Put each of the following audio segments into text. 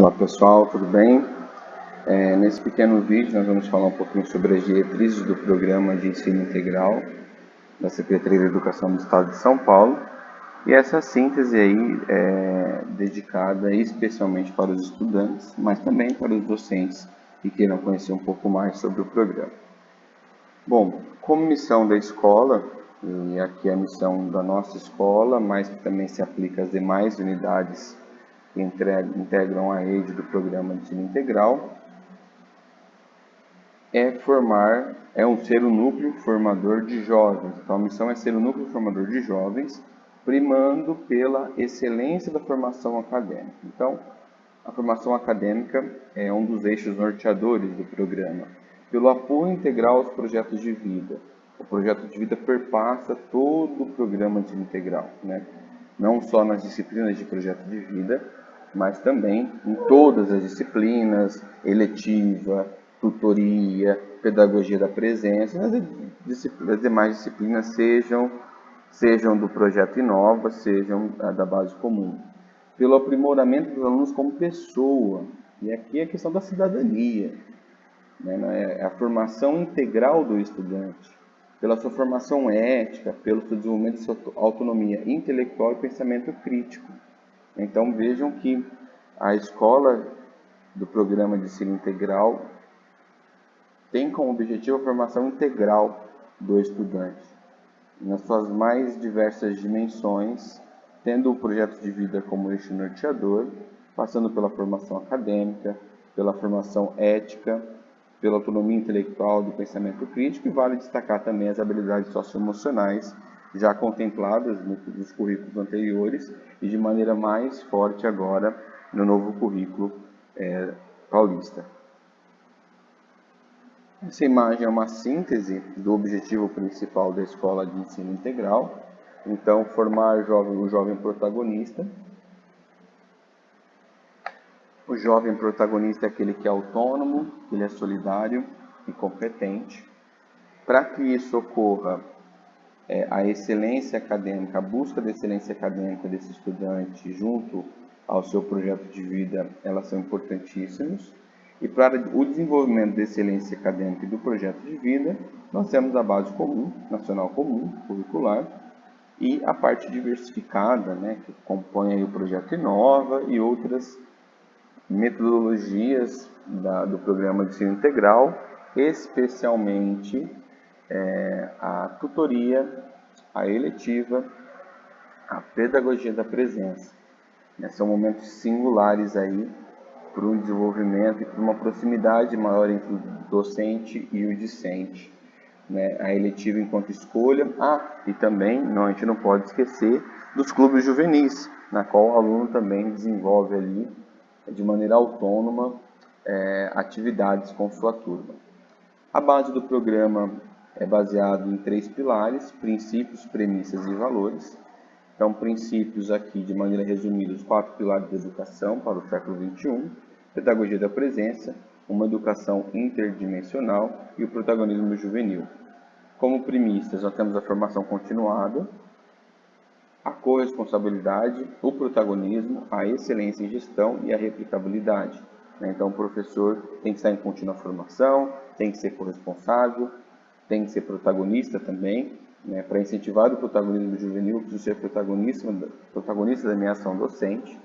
Olá pessoal, tudo bem? Nesse pequeno vídeo nós vamos falar um pouquinho sobre as diretrizes do Programa de Ensino Integral da Secretaria de Educação do Estado de São Paulo, e essa síntese aí é dedicada especialmente para os estudantes, mas também para os docentes que queiram conhecer um pouco mais sobre o programa. Bom, como missão da escola, e aqui é a missão da nossa escola, mas que também se aplica às demais unidades que integram a rede do Programa de Ensino Integral, ser o núcleo formador de jovens. Então, a missão é ser o núcleo formador de jovens, primando pela excelência da formação acadêmica. Então, a formação acadêmica é um dos eixos norteadores do programa. Pelo apoio integral aos projetos de vida. O projeto de vida perpassa todo o programa de ensino integral, né? Não só nas disciplinas de projeto de vida, mas também em todas as disciplinas, eletiva, tutoria, pedagogia da presença, as demais disciplinas sejam do projeto Inova, sejam da base comum. Pelo aprimoramento dos alunos como pessoa, e aqui é a questão da cidadania, né? É a formação integral do estudante, pela sua formação ética, pelo seu desenvolvimento de sua autonomia intelectual e pensamento crítico. Então vejam que a escola do programa de ensino integral tem como objetivo a formação integral do estudante, nas suas mais diversas dimensões, tendo o projeto de vida como eixo norteador, passando pela formação acadêmica, pela formação ética, pela autonomia intelectual do pensamento crítico, e vale destacar também as habilidades socioemocionais já contempladas nos currículos anteriores e de maneira mais forte agora no novo currículo paulista. Essa imagem é uma síntese do objetivo principal da Escola de Ensino Integral. Então, formar o jovem protagonista. O jovem protagonista é aquele que é autônomo, ele é solidário e competente. Para que isso ocorra, a excelência acadêmica, a busca da excelência acadêmica desse estudante junto ao seu projeto de vida, elas são importantíssimas. E para o desenvolvimento da excelência acadêmica e do projeto de vida, nós temos a base comum, nacional comum, curricular, e a parte diversificada, né, que compõe aí o projeto Inova e outras metodologias do programa de ensino integral, especialmente a tutoria, a eletiva, a pedagogia da presença. São momentos singulares aí para um desenvolvimento e para uma proximidade maior entre o docente e o discente, né? A eletiva enquanto escolha, e também a gente não pode esquecer dos clubes juvenis, na qual o aluno também desenvolve ali de maneira autônoma atividades com sua turma. A base do programa é baseado em 3 pilares: princípios, premissas e valores. Então, princípios aqui, de maneira resumida, os 4 pilares da educação para o século XXI, pedagogia da presença, uma educação interdimensional e o protagonismo juvenil. Como premissas, nós temos a formação continuada, a corresponsabilidade, o protagonismo, a excelência em gestão e a replicabilidade. Então, o professor tem que estar em contínua formação, tem que ser corresponsável, tem que ser protagonista também, né? Para incentivar o protagonismo juvenil, eu preciso ser protagonista da minha ação docente.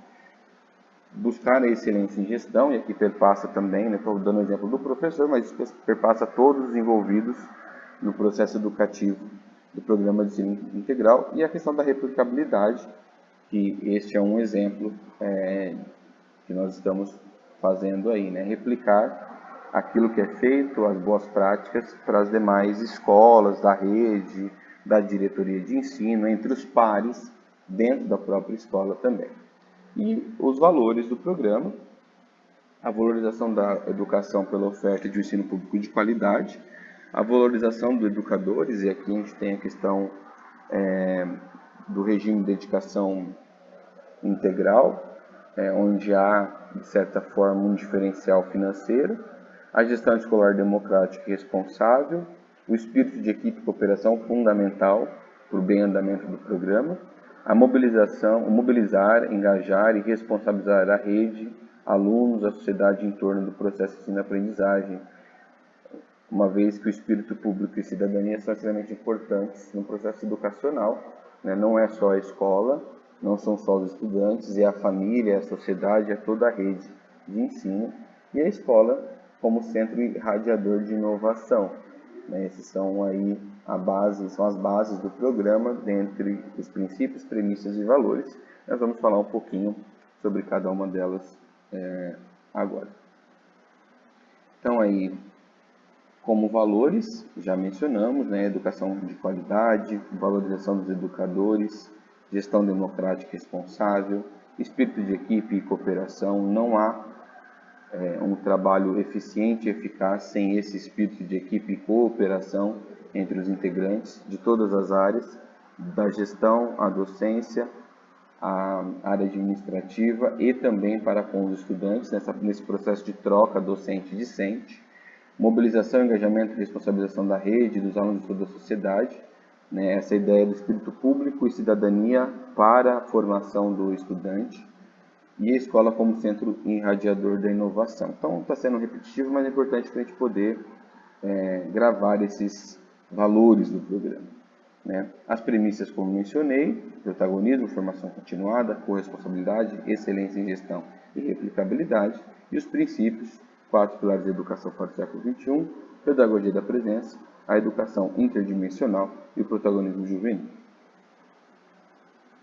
Buscar a excelência em gestão, e aqui perpassa também, estou dando o exemplo do professor, mas perpassa todos os envolvidos no processo educativo do programa de ensino integral, e a questão da replicabilidade, que este é um exemplo que nós estamos fazendo aí, né? Replicar aquilo que é feito, as boas práticas, para as demais escolas, da rede, da diretoria de ensino, entre os pares, dentro da própria escola também. E os valores do programa: a valorização da educação pela oferta de um ensino público de qualidade, a valorização dos educadores, e aqui a gente tem a questão do regime de dedicação integral, onde há, de certa forma, um diferencial financeiro, a gestão escolar democrática e responsável, o espírito de equipe e cooperação fundamental para o bem andamento do programa, a mobilizar, engajar e responsabilizar a rede alunos, a sociedade em torno do processo de ensino-aprendizagem, uma vez que o espírito público e cidadania são extremamente importantes no processo educacional, né? Não é só a escola, não são só os estudantes, é a família, é a sociedade, é toda a rede de ensino, e a escola como centro irradiador de inovação, né? Esses são aí são as bases do programa, dentre os princípios, premissas e valores. Nós vamos falar um pouquinho sobre cada uma delas agora. Então aí, como valores, já mencionamos, né? Educação de qualidade, valorização dos educadores, gestão democrática responsável, espírito de equipe e cooperação. Não há um trabalho eficiente e eficaz sem esse espírito de equipe e cooperação entre os integrantes de todas as áreas, da gestão à docência, à área administrativa e também para com os estudantes, nesse processo de troca docente-discente. Mobilização, engajamento e responsabilização da rede, dos alunos de toda a sociedade, né? Essa ideia do espírito público e cidadania para a formação do estudante, e a escola como centro irradiador da inovação. Então, está sendo repetitivo, mas é importante para a gente poder gravar esses valores do programa, né? As premissas, como mencionei: protagonismo, formação continuada, corresponsabilidade, excelência em gestão e replicabilidade. E os princípios: 4 pilares da educação para o século XXI, pedagogia da presença, a educação interdimensional e o protagonismo juvenil.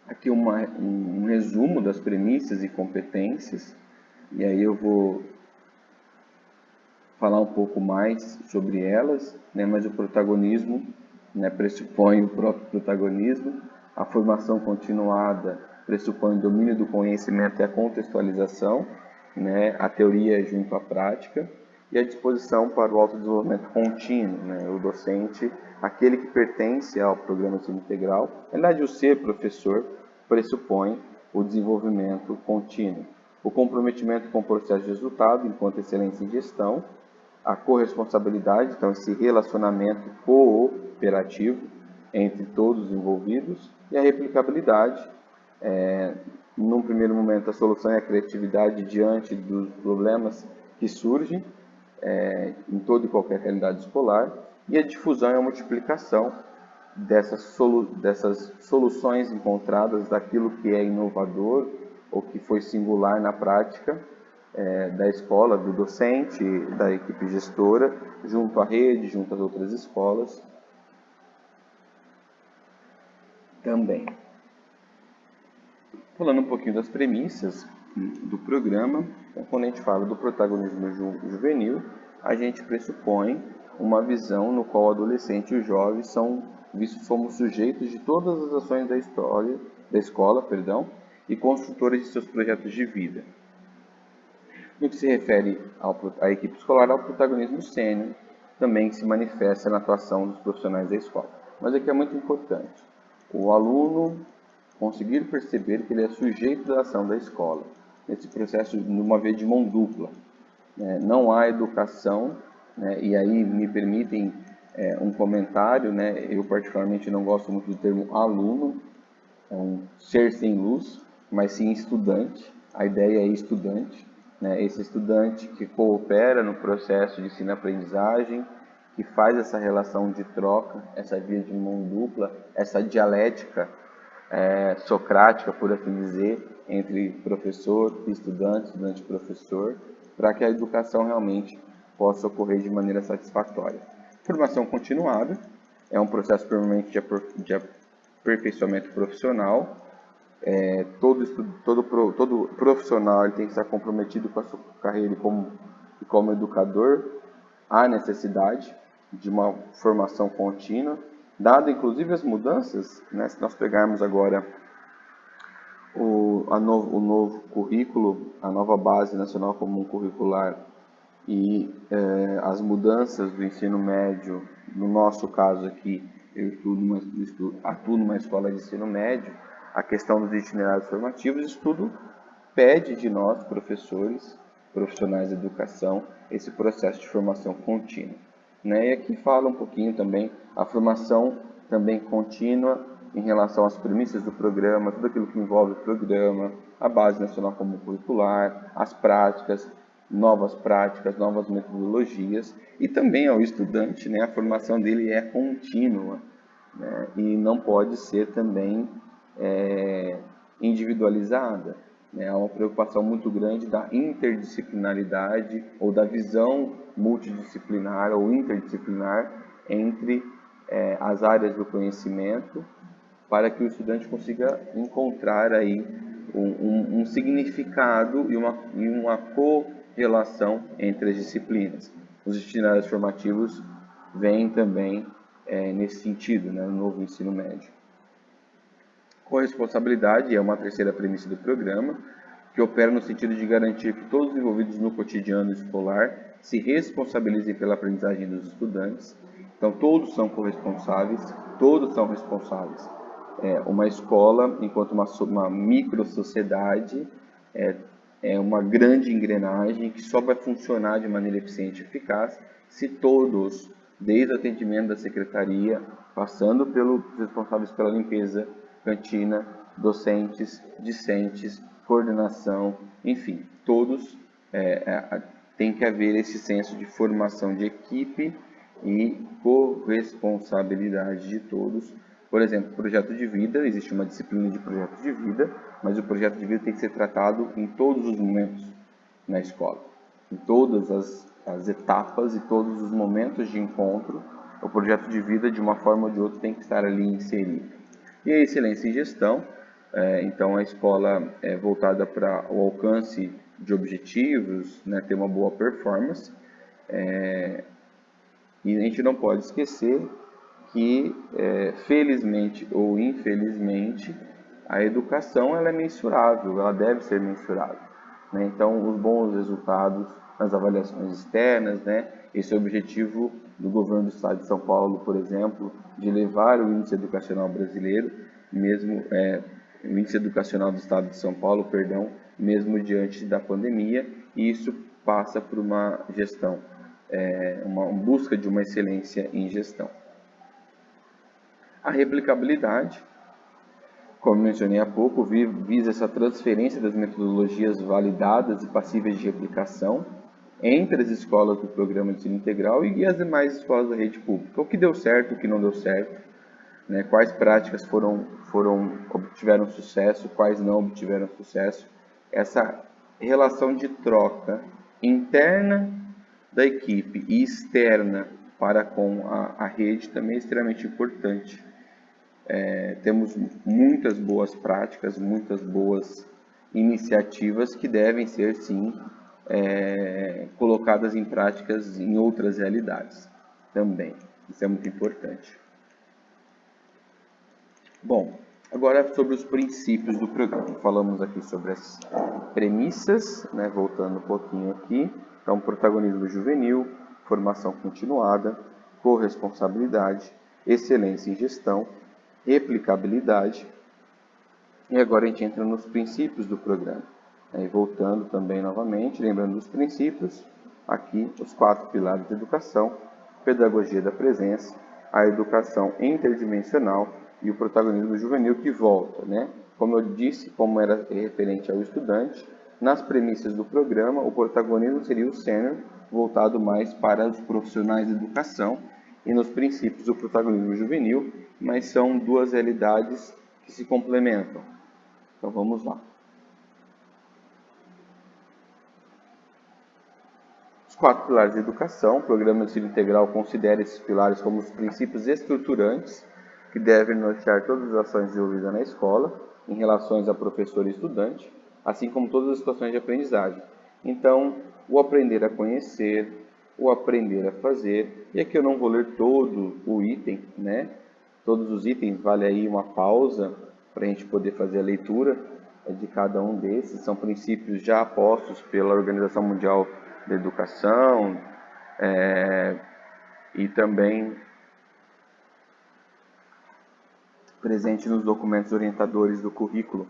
Aqui um resumo das premissas e competências, e aí eu vou falar um pouco mais sobre elas, né? Mas o protagonismo, né, pressupõe o próprio protagonismo, a formação continuada pressupõe o domínio do conhecimento e a contextualização, né, a teoria junto à prática, e a disposição para o autodesenvolvimento contínuo, né? O docente, aquele que pertence ao programa de ensino integral, na verdade, o ser professor pressupõe o desenvolvimento contínuo, o comprometimento com o processo de resultado enquanto excelência em gestão, a corresponsabilidade, então esse relacionamento cooperativo entre todos os envolvidos, e a replicabilidade, num primeiro momento a solução e a criatividade diante dos problemas que surgem em toda e qualquer realidade escolar, e a difusão e a multiplicação dessas soluções encontradas, daquilo que é inovador ou que foi singular na prática da escola, do docente, da equipe gestora, junto à rede, junto às outras escolas também. Falando um pouquinho das premissas do programa, quando a gente fala do protagonismo juvenil, a gente pressupõe uma visão no qual o adolescente e o jovem são vistos como sujeitos de todas as ações da escola, e construtores de seus projetos de vida. No que se refere à equipe escolar, ao protagonismo sênior, também se manifesta na atuação dos profissionais da escola. Mas aqui é muito importante o aluno conseguir perceber que ele é sujeito da ação da escola, nesse processo, numa via de mão dupla. Não há educação, e aí me permitem um comentário, eu particularmente não gosto muito do termo aluno, é um ser sem luz, mas sim estudante. A ideia é estudante, esse estudante que coopera no processo de ensino-aprendizagem, que faz essa relação de troca, essa via de mão dupla, essa dialética socrática, por assim dizer, entre professor e estudante, estudante e professor, para que a educação realmente possa ocorrer de maneira satisfatória. Formação continuada é um processo permanente de aperfeiçoamento profissional. Todo profissional tem que estar comprometido com a sua carreira como educador. Há necessidade de uma formação contínua, dado inclusive as mudanças, se nós pegarmos agora o novo currículo, a nova base nacional comum curricular e as mudanças do ensino médio, no nosso caso aqui, eu atuo numa escola de ensino médio, a questão dos itinerários formativos, isso tudo pede de nós, professores, profissionais de educação, esse processo de formação contínua. E aqui fala um pouquinho também a formação também contínua em relação às premissas do programa, tudo aquilo que envolve o programa, a Base Nacional Comum Curricular, as práticas, novas metodologias, e também ao estudante, né, a formação dele é contínua, né, e não pode ser também individualizada. Né, há uma preocupação muito grande da interdisciplinaridade ou da visão multidisciplinar ou interdisciplinar entre as áreas do conhecimento, para que o estudante consiga encontrar aí um significado e uma correlação entre as disciplinas. Os itinerários formativos vêm também nesse sentido, né, no novo ensino médio. Corresponsabilidade é uma terceira premissa do programa, que opera no sentido de garantir que todos os envolvidos no cotidiano escolar se responsabilizem pela aprendizagem dos estudantes. Então, todos são corresponsáveis, todos são responsáveis. Uma escola, enquanto uma micro-sociedade, é uma grande engrenagem que só vai funcionar de maneira eficiente e eficaz se todos, desde o atendimento da secretaria, passando pelos responsáveis pela limpeza, cantina, docentes, discentes, coordenação, enfim, todos tem que haver esse senso de formação de equipe e corresponsabilidade de todos. Por exemplo, projeto de vida, existe uma disciplina de projeto de vida, mas o projeto de vida tem que ser tratado em todos os momentos na escola, em todas as etapas e todos os momentos de encontro. O projeto de vida, de uma forma ou de outra, tem que estar ali inserido. E a excelência em gestão, então a escola é voltada para o alcance de objetivos, né, ter uma boa performance, e a gente não pode esquecer que, felizmente ou infelizmente, a educação ela é mensurável, ela deve ser mensurável. Né? Então, os bons resultados nas avaliações externas, né? Esse é o objetivo do governo do Estado de São Paulo, por exemplo, de levar o índice educacional brasileiro, o índice educacional do Estado de São Paulo, mesmo diante da pandemia, e isso passa por uma gestão, uma busca de uma excelência em gestão. A replicabilidade, como mencionei há pouco, visa essa transferência das metodologias validadas e passíveis de replicação entre as escolas do programa de ensino integral e as demais escolas da rede pública. O que deu certo, o que não deu certo, né? Quais práticas obtiveram sucesso, quais não obtiveram sucesso. Essa relação de troca interna da equipe e externa para com a rede também é extremamente importante. Temos muitas boas práticas, muitas boas iniciativas que devem ser, sim, colocadas em práticas em outras realidades também. Isso é muito importante. Bom, agora sobre os princípios do programa. Falamos aqui sobre as premissas, né, voltando um pouquinho aqui. Então, protagonismo juvenil, formação continuada, corresponsabilidade, excelência em gestão, replicabilidade. E agora a gente entra nos princípios do programa. E voltando também novamente, lembrando dos princípios, aqui os 4 pilares da educação: pedagogia da presença, a educação interdimensional e o protagonismo juvenil, que volta, né? Como eu disse, como era referente ao estudante, nas premissas do programa, o protagonismo seria o sênior, voltado mais para os profissionais de educação, e nos princípios do protagonismo juvenil, mas são duas realidades que se complementam. Então vamos lá. Os 4 pilares de educação. O programa de ensino integral considera esses pilares como os princípios estruturantes que devem nortear todas as ações desenvolvidas na escola, em relações a professor e estudante, assim como todas as situações de aprendizagem. Então, o aprender a conhecer, o aprender a fazer, e aqui eu não vou ler todo o item, né? Todos os itens, vale aí uma pausa para a gente poder fazer a leitura de cada um desses. São princípios já postos pela Organização Mundial da Educação, e também presente nos documentos orientadores do currículo,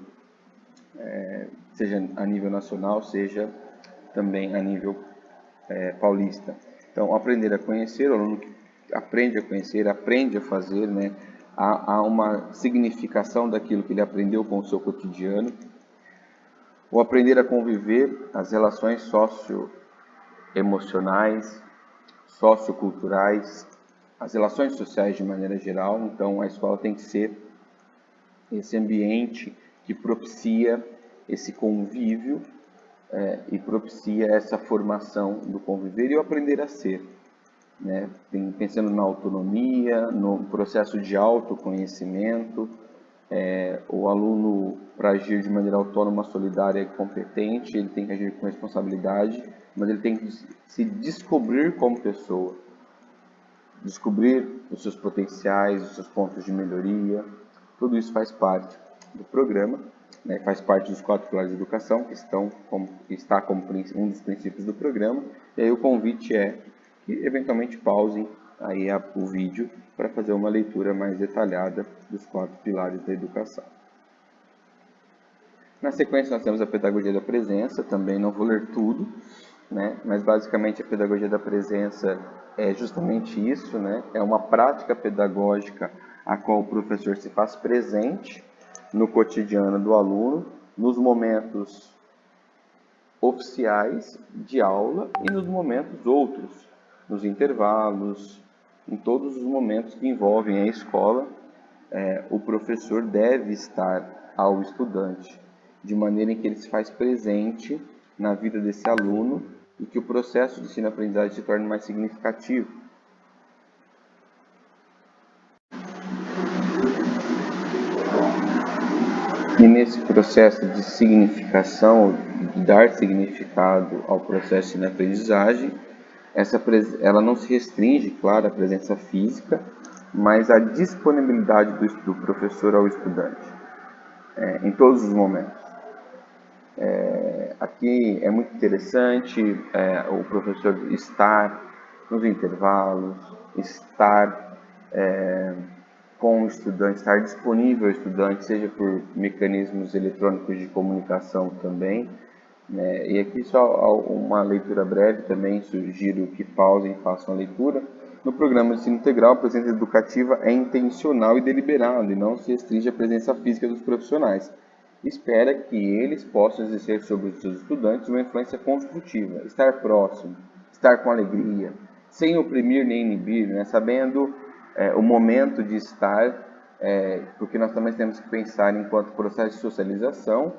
seja a nível nacional, seja também a nível paulista. Então, aprender a conhecer, o aluno que aprende a conhecer, aprende a fazer, né? Há uma significação daquilo que ele aprendeu com o seu cotidiano. O aprender a conviver, as relações socioemocionais, socioculturais, as relações sociais de maneira geral. Então, a escola tem que ser esse ambiente que propicia esse convívio e propicia essa formação do conviver e o aprender a ser, né? Pensando na autonomia, no processo de autoconhecimento, o aluno, para agir de maneira autônoma, solidária e competente, ele tem que agir com responsabilidade, mas ele tem que se descobrir como pessoa, descobrir os seus potenciais, os seus pontos de melhoria. Tudo isso faz parte do programa, né? Faz parte dos 4 pilares de educação, que está como um dos princípios do programa. E aí o convite é que eventualmente pausem aí o vídeo para fazer uma leitura mais detalhada dos 4 pilares da educação. Na sequência nós temos a pedagogia da presença, também não vou ler tudo, né? Mas basicamente a pedagogia da presença é justamente isso, né? É uma prática pedagógica a qual o professor se faz presente no cotidiano do aluno, nos momentos oficiais de aula e nos momentos outros, nos intervalos, em todos os momentos que envolvem a escola, o professor deve estar ao estudante, de maneira em que ele se faz presente na vida desse aluno e que o processo de ensino-aprendizagem se torne mais significativo. E nesse processo de significação, de dar significado ao processo de aprendizagem, ela não se restringe, claro, à presença física, mas à disponibilidade do professor ao estudante, em todos os momentos. Aqui é muito interessante o professor estar nos intervalos, estar com o estudante, estar disponível ao estudante, seja por mecanismos eletrônicos de comunicação também, né? E aqui só uma leitura breve, também sugiro que pausem e façam a leitura. No programa de ensino integral, a presença educativa é intencional e deliberada e não se restringe à presença física dos profissionais. Espera que eles possam exercer sobre os seus estudantes uma influência construtiva, estar próximo, estar com alegria, sem oprimir nem inibir, né? Sabendo o momento de estar, porque nós também temos que pensar enquanto processo de socialização,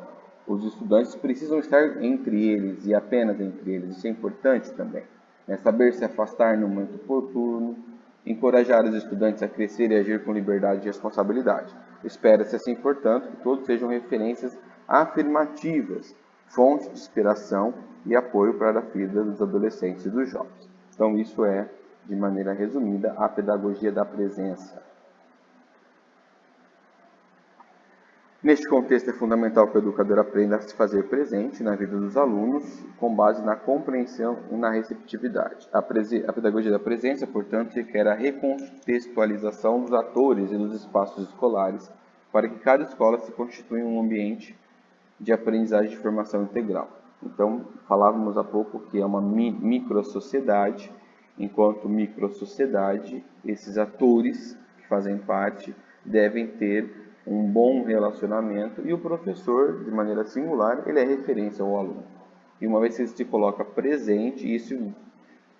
os estudantes precisam estar entre eles e apenas entre eles, isso é importante também, né? Saber se afastar no momento oportuno, encorajar os estudantes a crescer e agir com liberdade e responsabilidade. Espera-se assim, portanto, que todos sejam referências afirmativas, fontes de inspiração e apoio para a vida dos adolescentes e dos jovens. Então isso é, de maneira resumida, a pedagogia da presença. Neste contexto, é fundamental que o educador aprenda a se fazer presente na vida dos alunos com base na compreensão e na receptividade. A pedagogia da presença, portanto, requer a recontextualização dos atores e dos espaços escolares para que cada escola se constitua em um ambiente de aprendizagem de formação integral. Então, falávamos há pouco que é uma microsociedade. Enquanto microsociedade, esses atores que fazem parte devem ter um bom relacionamento e o professor, de maneira singular, ele é referência ao aluno. E uma vez que ele se coloca presente, isso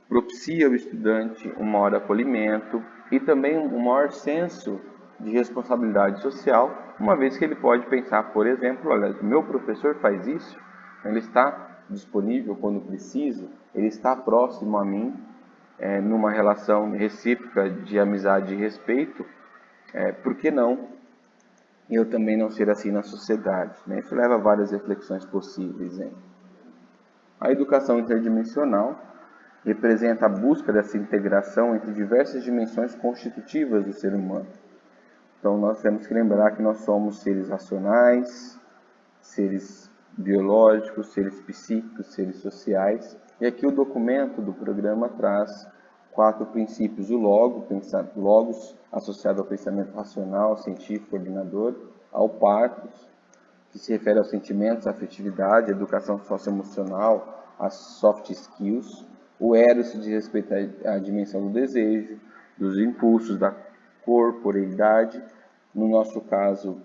propicia ao estudante um maior acolhimento e também um maior senso de responsabilidade social, uma vez que ele pode pensar, por exemplo, olha, meu professor faz isso, ele está disponível quando preciso, ele está próximo a mim, numa relação recíproca de amizade e respeito, por que não eu também não ser assim na sociedade, né? Isso leva a várias reflexões possíveis, hein? A educação interdimensional representa a busca dessa integração entre diversas dimensões constitutivas do ser humano. Então nós temos que lembrar que nós somos seres racionais, seres biológicos, seres psíquicos, seres sociais. E aqui o documento do programa traz 4 princípios. O logos associado ao pensamento racional, científico, ordenador, ao pathos, que se refere aos sentimentos, à afetividade, à educação socioemocional, às soft skills. O eros se diz respeito à dimensão do desejo, dos impulsos, da corporeidade. No nosso caso,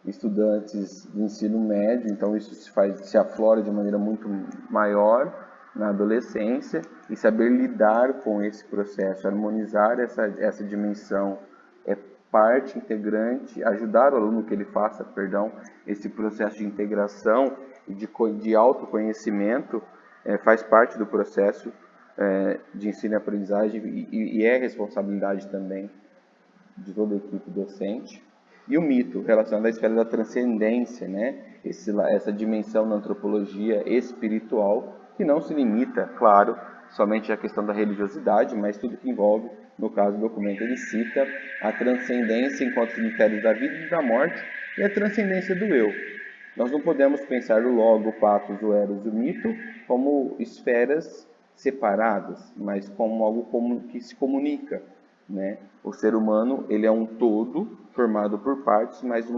estudantes de ensino médio, então isso se aflora de maneira muito maior na adolescência, e saber lidar com esse processo, harmonizar essa dimensão é parte integrante, ajudar o aluno que ele faça, esse processo de integração e de autoconhecimento faz parte do processo de ensino e aprendizagem e é responsabilidade também de toda a equipe docente. E o mito relacionado à esfera da transcendência, né? Essa dimensão da antropologia espiritual, que não se limita, claro, somente à questão da religiosidade, mas tudo que envolve, no caso do documento, ele cita a transcendência enquanto mistérios da vida e da morte e a transcendência do eu. Nós não podemos pensar o logo, o patos, o eros e o mito como esferas separadas, mas como algo que se comunica, né? O ser humano ele é um todo formado por partes, mas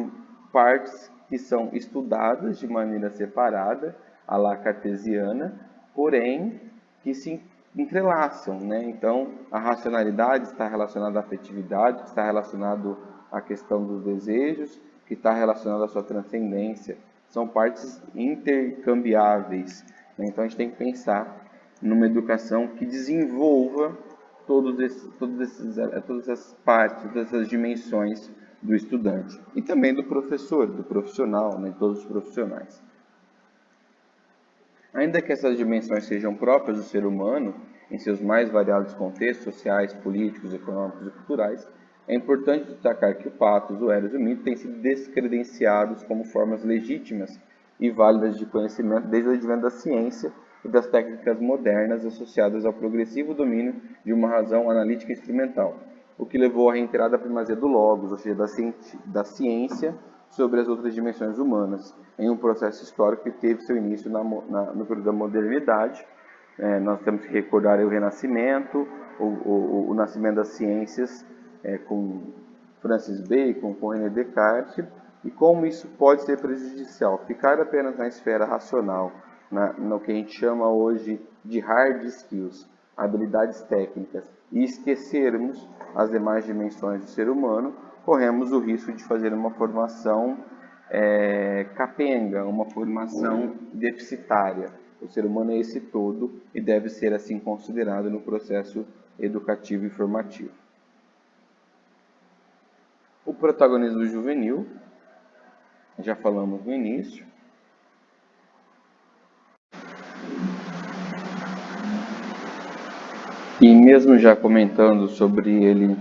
partes que são estudadas de maneira separada, à la cartesiana, porém que se entrelaçam, né? Então, a racionalidade está relacionada à afetividade, que está relacionado à questão dos desejos, que está relacionado à sua transcendência. São partes intercambiáveis, né? Então, a gente tem que pensar numa educação que desenvolva todas essas partes, todas essas dimensões do estudante. E também do professor, do profissional, né? De todos os profissionais. Ainda que essas dimensões sejam próprias do ser humano, em seus mais variados contextos sociais, políticos, econômicos e culturais, é importante destacar que o patos, o eros e o mito têm sido descredenciados como formas legítimas e válidas de conhecimento desde o advento da ciência e das técnicas modernas associadas ao progressivo domínio de uma razão analítica instrumental, o que levou à reiterada primazia do logos, ou seja, da ciência, sobre as outras dimensões humanas, em um processo histórico que teve seu início no período da modernidade. Nós temos que recordar o Renascimento, o nascimento das ciências com Francis Bacon, com René Descartes, e como isso pode ser prejudicial. Ficar apenas na esfera racional, no que a gente chama hoje de hard skills, habilidades técnicas, e esquecermos as demais dimensões do ser humano, corremos o risco de fazer uma formação capenga, uma formação deficitária. O ser humano é esse todo e deve ser assim considerado no processo educativo e formativo. O protagonismo juvenil, já falamos no início. E mesmo já comentando sobre ele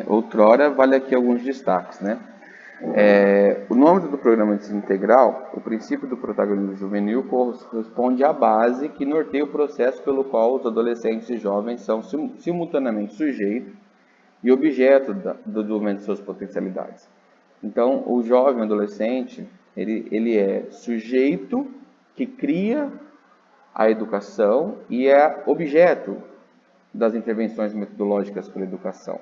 outrora, vale aqui alguns destaques, né? O nome do programa de ensino integral, o princípio do protagonismo juvenil, corresponde à base que norteia o processo pelo qual os adolescentes e jovens são simultaneamente sujeitos e objeto do desenvolvimento de suas potencialidades. Então, o jovem adolescente, ele é sujeito que cria a educação e é objeto das intervenções metodológicas pela educação.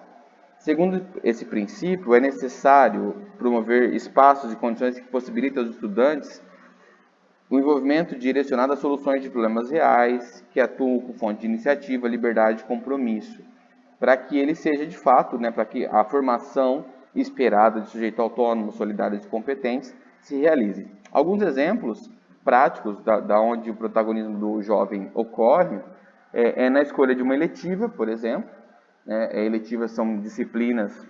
Segundo esse princípio, é necessário promover espaços e condições que possibilitem aos estudantes o envolvimento direcionado a soluções de problemas reais, que atuam com fonte de iniciativa, liberdade e compromisso, para que ele seja de fato, né, para que a formação esperada de sujeito autônomo, solidário e competentes se realize. Alguns exemplos práticos da onde o protagonismo do jovem ocorre na escolha de uma eletiva, por exemplo. Eletivas são disciplinas,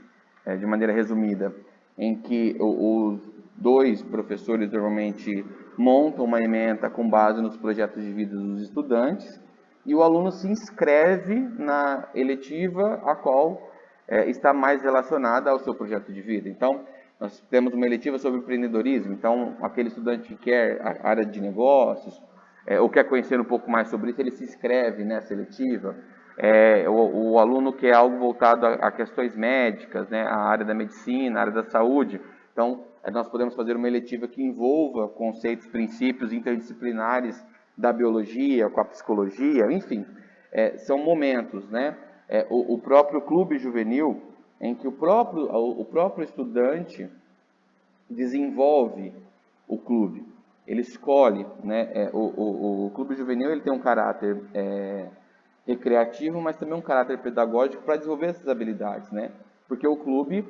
de maneira resumida, em que os dois professores normalmente montam uma ementa com base nos projetos de vida dos estudantes e o aluno se inscreve na eletiva a qual está mais relacionada ao seu projeto de vida. Então, nós temos uma eletiva sobre empreendedorismo, então aquele estudante que quer a área de negócios ou quer conhecer um pouco mais sobre isso, ele se inscreve nessa eletiva. O aluno quer algo voltado a questões médicas, né, a área da medicina, a área da saúde. Então, nós podemos fazer uma eletiva que envolva conceitos, princípios interdisciplinares da biologia, com a psicologia, enfim. São momentos, né? O próprio clube juvenil, em que o próprio estudante desenvolve o clube. Ele escolhe, né? O clube juvenil ele tem um caráter recreativo, mas também um caráter pedagógico para desenvolver essas habilidades, né? Porque o clube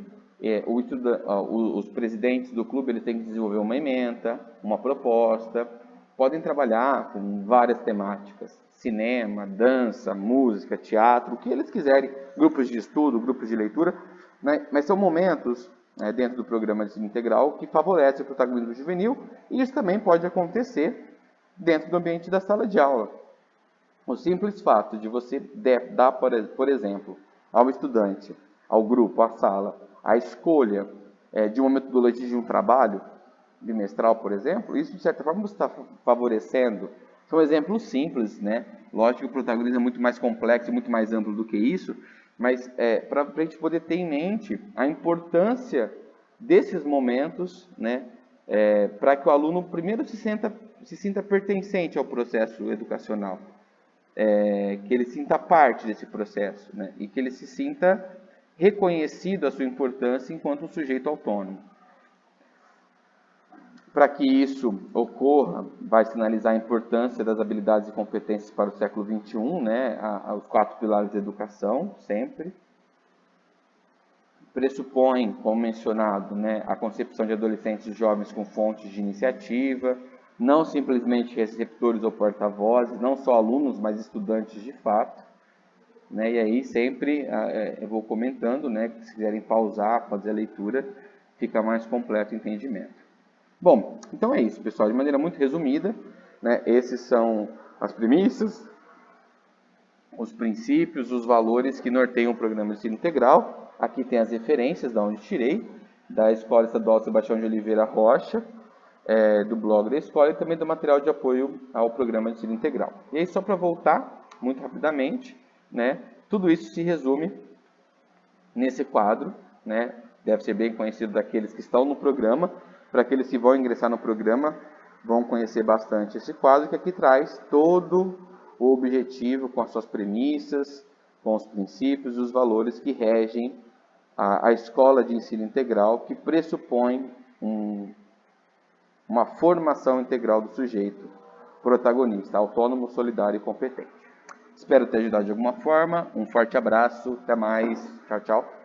os presidentes do clube eles têm que desenvolver uma ementa, uma proposta, podem trabalhar com várias temáticas, cinema, dança, música, teatro, o que eles quiserem, grupos de estudo, grupos de leitura, né? Mas são momentos dentro do programa de ensino integral que favorecem o protagonismo juvenil, e isso também pode acontecer dentro do ambiente da sala de aula. O simples fato de você dar, por exemplo, ao estudante, ao grupo, à sala, a escolha de uma metodologia de um trabalho bimestral, por exemplo, isso de certa forma está favorecendo. São exemplos simples, né? Lógico que o protagonismo é muito mais complexo e muito mais amplo do que isso, mas para a gente poder ter em mente a importância desses momentos, né? Para que o aluno primeiro se sinta pertencente ao processo educacional, que ele sinta parte desse processo, né? E que ele se sinta reconhecido a sua importância enquanto um sujeito autônomo. Para que isso ocorra, vai sinalizar a importância das habilidades e competências para o século XXI, né? Os 4 pilares da educação, sempre. Pressupõe, como mencionado, né, a concepção de adolescentes e jovens com fontes de iniciativa, não simplesmente receptores ou porta-vozes, não só alunos, mas estudantes de fato. Né? E aí sempre eu vou comentando, né, que se quiserem pausar, fazer a leitura, fica mais completo o entendimento. Bom, então é isso, pessoal. De maneira muito resumida, né, esses são as premissas, os princípios, os valores que norteiam o programa de ensino integral. Aqui tem as referências, da onde tirei, da Escola Estadual Sebastião de Oliveira Rocha, do blog da escola e também do material de apoio ao programa de ensino integral. E aí, só para voltar, muito rapidamente, né, tudo isso se resume nesse quadro, né, deve ser bem conhecido daqueles que estão no programa. Para aqueles que vão ingressar no programa, vão conhecer bastante esse quadro, que aqui traz todo o objetivo com as suas premissas, com os princípios e os valores que regem a escola de ensino integral, que pressupõe uma formação integral do sujeito protagonista, autônomo, solidário e competente. Espero ter ajudado de alguma forma. Um forte abraço, até mais, tchau, tchau.